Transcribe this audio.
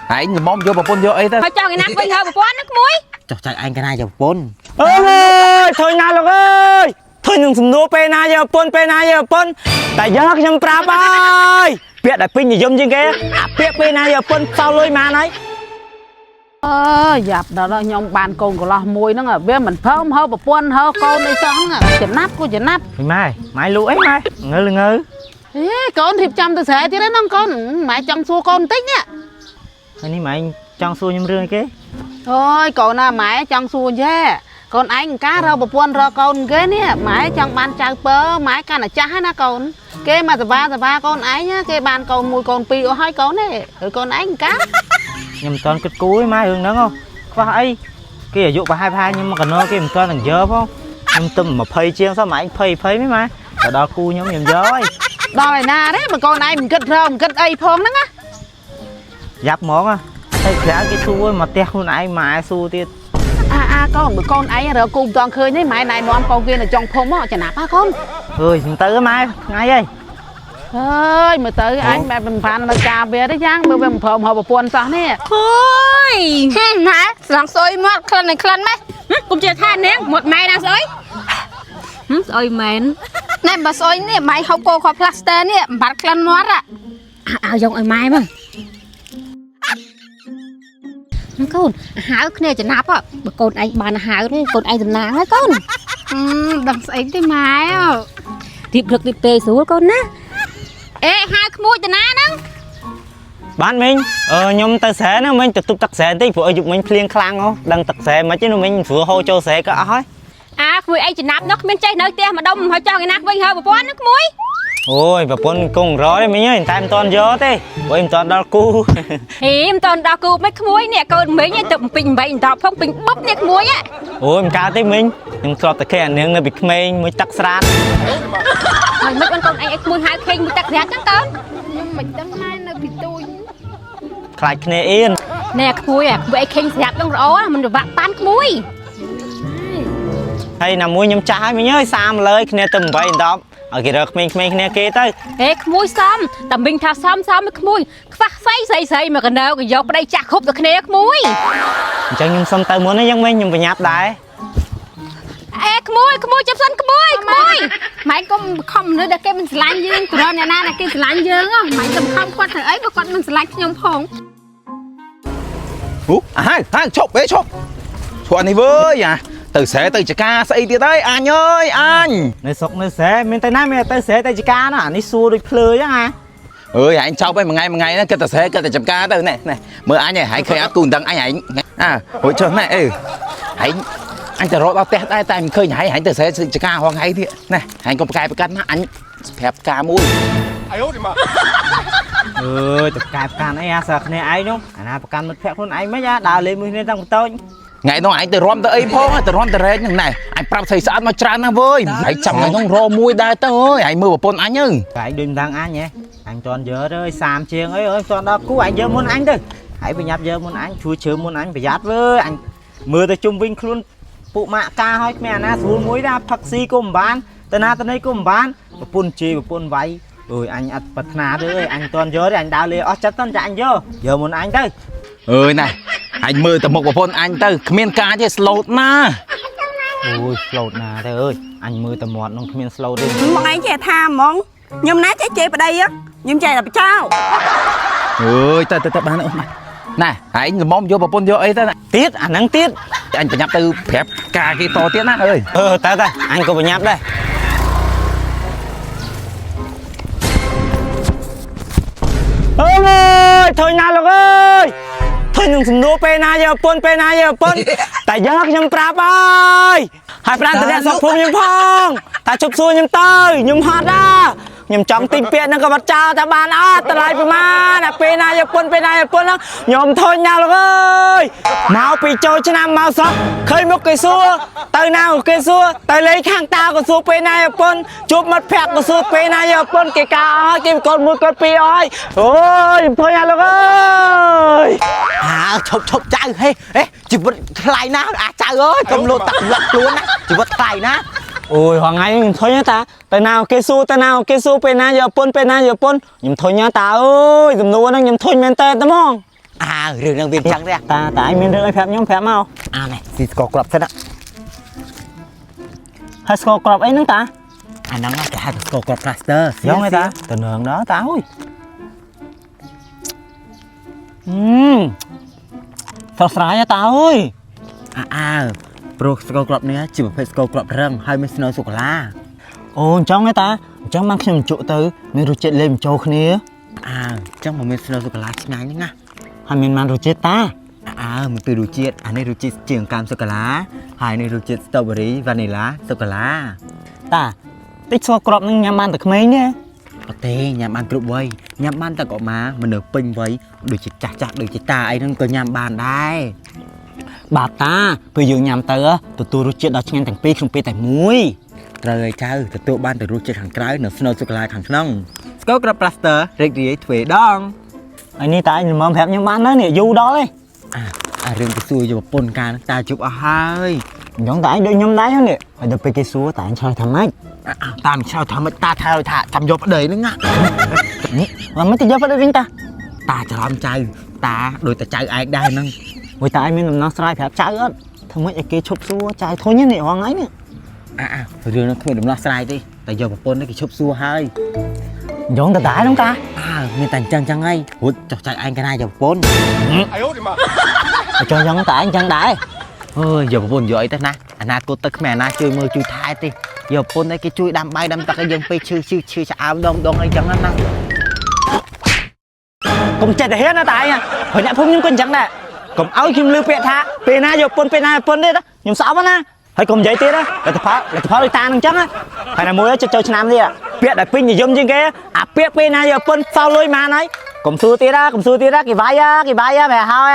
anh người mong vô bà pôn vô ấy thôi cho người nắp quên hơi bà pôn nước muối cho chạy anh cái này cho pôn ơi thôi nàoលោកអើយthôi nhưngសំណួរពេលណាយកពន្ធពេលណាយកពន្ធតែយកខ្ញុំប្រាប់ហើយពាក្យដែលពេញនិយមជាងគេអាពាក្យពេលណាយកពន្ធសោលុយម៉ានហើយយ៉ាប់ដល់ខ្ញុំបានកូនកន្លោះមួយហ្នឹងវាមិនភើមហើប្រពន្ធហើកូនអីសោះហ្នឹងចំណាប់គូចំណាប់ម៉ែលូអីម៉ែងើងើហេកូនរៀបចំទៅស្រែទៀតហ្នឹងកូនម៉ែចង់សួរកូនបន្តិចនេះហើយនេះម៉ែចង់សួរខ្ញុំរឿងអីគេអូយកូនណាម៉ែចង់សួរយេកូនឯងការរកប្រពន្ធរកកូនគេនេះម៉ែចង់បានចៅពើម៉ែកាន់តែចាស់ហើយណាកូនគេមកសបាកូនឯងគេបានកូនមួយកូនពីរអស់ហើយកូននេះឬកូនឯងការខ្ញុំមិនទាន់គិតគូរឯម៉ែរឿងហ្នឹងហ៎ខ្វះអីគេអាយុប្រហែលខ្ញុំមកកណោគេមិនទាន់នឹងយកផងខ្ញុំទៅ20ជាងសោះម៉ែឯង20ហ្មងម៉ែទៅដល់គូខ្ញុំយកហើយដល់ឯណាទេបើកូនឯងមិនគិតរកមិនគិតអីផងហ្នឹងណាយ៉ាប់ហ្មងហើយក្រៅគេសួរមកផ្ទះខ្លួនឯងម៉ែសួរទៀតកូនបើកូនឯងរកគូមិនតឃើញទេម៉ែណែនាំកូនគេនៅចុងភូមិចំណាប់ហ៎កូនអើយមិនទៅម៉ែថ្ងៃអីអើយមើលទៅអញបែបមិនបាននៅការវាទេយ៉ាងមើលវាមិនព្រមហៅប្រពន្ធសោះនេះអូយម៉ែស្រង់ស្អុយមកក្លិនឯក្លិនម៉ែគុំជឿថានាងមកម៉ែណាស្អុយស្អុយមែនណែបើស្អុយនេះម៉ែហូបគោខផ្លាស្ទ័រនេះមិនបាត់ក្លិនមាត់ឲ្យយកឲ្យម៉ែមកកូនហៅគ្នាចំណាប់បើកូនឯងបានហៅទេកូនឯងតំណាងហើយកូនដឹងស្អីទេម៉ែរៀបរឹករៀបពេលស្រួលកូនណាអេហៅក្មួយតាណាហ្នឹងបានមីងខ្ញុំទៅស្រែហ្នឹងមីងទៅទប់ទឹកស្រែតិចព្រោះឲ្យយុបមីងភ្លៀងខ្លាំងហ៎ដឹងទឹកស្រែមិនទេមីងស្រួលហូរចូលស្រែក៏អស់ហើយក្មួយឯងចំណាប់នោះគ្មានចេះនៅផ្ទះម្ដុំហើយចង់ឯណាវិញហើយប្រពន្ធនោះក្មួយអូយប្រពន្ធគង់រយមីងអើយតែមិនតាន់យកទេព្រោះមិនតាន់ដល់គូហេមិនតាន់ដល់គូមិនក្មួយនេះកូនមីងទៅពេញ8ដបផងពេញបឹបនេះក្មួយអូយមិនកើតទេមីងខ្ញុំធ្លាប់តែឃើញអានាងនៅពីក្មេងមួយទឹកស្រាតហើយមិនបានកូនឯងឲ្យក្មួយហៅឃើញមួយទឹកស្រាតចឹងកូនខ្ញុំមិនដឹងហើយនៅពីទូចខ្លាចគ្នាអៀនណែក្មួយឯងឃើញស្រាប់នឹងរអមិនរវាក់ប៉ាន់ក្មួយហើយណាមួយខ្ញុំចាស់ហើយមីងអើយ30លើយគ្នាទៅ8 10ឲ្យគេរកក្មេងៗគ្នាគេទៅហេក្មួយសំតែមីងថាសំឲ្យក្មួយខ្វះស្អីមកកណៅក៏យកប្តីចាស់គ្រប់ទៅគ្នាក្មួយអញ្ចឹងខ្ញុំសុំទៅមុនណាយ៉ាងម៉េចខ្ញុំប្រញាប់ដែរក្មួយចាប់សិនក្មួយម៉ែកុំខំមនុស្សដែលគេមិនស្រឡាញ់យើងគ្រាន់អ្នកណាដែលគេស្រឡាញ់យើងម៉ែកុំខំគាត់ធ្វើអីបើគាត់មិនស្រឡាញ់ខ្ញុំផងហៅឈប់ឈប់នេះវើយទៅស្រែទៅចកាស្អីទៀតហើយអញអើយអញនៅស្រុកនៅស្រែមានតែណាមានទៅស្រែទៅចកាណានេះសួរដូចភ្លើចឹងអើយអញចោលไปមួយថ្ងៃហ្នឹងគិតតែស្រែគិតតែចកាទៅណែមើលអញហើយឃើញអត់គូមិនដឹងអញរួចចុះណែអញទៅរកដល់ផ្ទះដែរតែមិនឃើញហើយទៅស្រែចការហងថ្ងៃទៀតណែហើយកុំប្រកែប្រកាត់ណាអញប្រាប់ការមួយអាយអូទីម៉ាអើយទៅប្រកែប្រកាន់អីសើគ្នាឯងនោះអាណាប្រកាន់មិត្តភក្តិខ្លួនឯងមិនដើរលេងមួយគ្នាតាំងបន្ទោចថ្ងៃនោះអញទៅរំទៅអីផងទៅរំទៅរែកហ្នឹងណែអញប្រាប់ស្អីស្អាតមកច្រើនណាស់វើយហើយចាំថ្ងៃនោះរមួយដែរទៅអើយហើយមើលប្រពន្ធអញហ្នឹងតែឯងដូចមិនដឹងអញហ៎អញតន់យើទៅ30ជាងអីតន់ដល់គូអញយើមុនអញទៅហើយប្រញាប់យើមុនអញជួយជើមុនអញប្រយ័ត្នវើអញមើលទៅជុំវិញខ្លួនពួកម៉ាក់ការហើយគ្មានអាណាស្រួលមួយណាផឹកស៊ីក៏មិនបានតាណាតនេះក៏មិនបានប្រពន្ធជេរប្រពន្ធវាយអើយអញអត់ប្រាថ្នាទេអញតន់យកទេអញដើរលេអស់ចិត្តតន់ចាអញយកមុនអញទៅអើយណែអញមើលទៅមុខប្រពន្ធអញទៅគ្មានការទេស្លូតណាអូយស្លូតណាទៅអើយអញមើលតែមាត់នោះគ្មានស្លូតទេមកឯងចេះថាហ្មងខ្ញុំណាចេះជេរប្តីខ្ញុំចេះតែបចោអើយទៅបានអូនណែឯងល្មមយកប្រពន្ធយកអីទៅទៀតអាហ្នឹងទៀតអញប្រញាប់ទៅប្រាប់ការគេតទៀតណាអើយទៅអញក៏ប្រញាប់ដែរអើយthôiណាលោកអើយthôiនឹងសំណួរពេលណាយកពន្ធពេលណាយកពន្ធតែយកខ្ញុំប្រាប់ហើយប្រាំតអ្នកសុខភូមិខ្ញុំផងតែជប់សួរខ្ញុំទៅខ្ញុំហត់ខ្ញុំចង់ទិញពាក្យហ្នឹងក៏បាត់ចោលតែបានអត់តម្លៃប្រមាណតែពេលណាយកពន្ធពេលណាយកពន្ធហ្នឹងខ្ញុំធុញណាលោកអើយមកពីចូលឆ្នាំមកស្រុកឃើញមុខគេសួរទៅណាគេសួរទៅលេងខាងតាក៏សួរពេលណាយកពន្ធជួបមិត្តភក្តិក៏សួរពេលណាយកពន្ធគេកោឲ្យគេកូនមួយកូនពីរឲ្យអូយខ្ញុំធុញណាលោកអើយឈប់ចៅហេជីវិតថ្លៃណាស់ចៅអើយកុំលោតតាក់លាក់ខ្លួនណាជីវិតថ្លៃណាអូយហងៃខ្ញុំធុញតាទៅណាគេសួរពេលណាយកពន្ធពេលណាយកពន្ធខ្ញុំធុញតាអើយសំណួរហ្នឹងខ្ញុំធុញមែនតើហ្មង រឿងនឹងវាចឹងទេ តាឯងមានរឿងអីប្រាប់ខ្ញុំប្រាប់មក នេះស៊ីស្ករគ្រាប់សិន ហើយស្ករគ្រាប់អីហ្នឹងតា អាហ្នឹងគេហៅស្ករគ្រាប់ plaster យកឯតាទៅនងđóតាអើយស្រស់ស្រាយតាអើយ ព្រោះស្ករគ្រាប់នេះជាប្រភេទស្ករគ្រាប់រឹងហើយមានស្នូលសូកូឡា អូអញ្ចឹងឯតាអញ្ចឹងបានខ្ញុំជក់ទៅមានរសជាតិលេបបញ្ចូលគ្នា អញ្ចឹងមិនមានស្នូលសូកូឡាឆ្ងាញ់ហ្នឹងណា ហើយមានបានរសជាតិតា មានពីររសជាតិអានេះរសជាតិជាងកាមសូកូឡាហើយនេះរសជាតិ strawberry vanilla សូកូឡា តាតិចស្ករគ្រាប់នឹងញ៉ាំបានតែក្មេងទេ អត់ទេញ៉ាំបានគ្រប់វ័យញ៉ាំបានតែកុមារមនុស្សពេញវ័យដូចជាចាស់ដូចជាតាអីហ្នឹងក៏ញ៉ាំបានដែរ បាទតាពេលយើងញ៉ាំទៅទទួលរសជាតិដ៏ឆ្ងាញ់ទាំងពីរក្នុងពេលតែមួយ ត្រូវឲ្យចៅទទួលបានតែរសជាតិខាងក្រៅនិងស្នូលសូកូឡាខាងក្នុងស្ករគ្រាប់ plaster រីករាយទ្វេដង ហើយនេះតាឯងល្មមប្រាប់ខ្ញុំបានហើយនេះយូរដល់ទេ រឿងទៅសួរយកប្រពន្ធកាលតាជប់អស់ហើយ អញ្ចឹងតាឯងដូចខ្ញុំដែរនេះហើយដល់ពេលគេសួរតាឯងឆ្លើយថាម៉េច តាមឆ្លើយថាមិនតាថាចាំយកប្តីហ្នឹងណា នេះមិនទៅយកទៅវិញតា តាច្រឡំចៅតាដូចតែចៅឯងដែរហ្នឹង មួយតាឯងមានដំណោះស្រាយប្រាប់ចៅអត់ធ្វើម៉េចឲ្យគេឈប់សួរចៅធុញនេះរងថ្ងៃនេះ រឿងហ្នឹងគ្មានដំណោះស្រាយទេតែយកប្រពន្ធនេះគេឈប់សួរហើយ អញ្ចឹងតាដែរហ្នឹងតា មានតែអញ្ចឹងហើយរួចចុះចៅឯងកណាយកប្រពន្ធ ចុះអញ្ចឹងតាឯងអញ្ចឹងដែរ អើយយកប្រពន្ធយកអីទៅណាអនាគតទៅគ្មានអាណាជួយមើលជួយថែទេយកប្រពន្ធឯងគេជួយដាំបាយដាំទឹកឲ្យយើងពេលឈឺឆ្អើមដងអីចឹងណា កុំចិត្តទៅហ៊ានណាតាឯងព្រោះអ្នកភូមិខ្ញុំក៏អញ្ចឹងដែរកុំឲ្យខ្ញុំលឺពាក្យថាពេលណាយកពុនពេលណាពុនទេខ្ញុំស្អប់ណាហើយកុំនិយាយទៀតណាលទ្ធផលដូចតានឹងអញ្ចឹងហើយណាមួយចិត្តចូលឆ្នាំទៀតពាក្យដែលពេញនិយមជាងគេអាពាក្យពេលណាយកពុនសល់លុយបានហើយកុំសួរទៀតណាគេវាយប្រហែលហើយ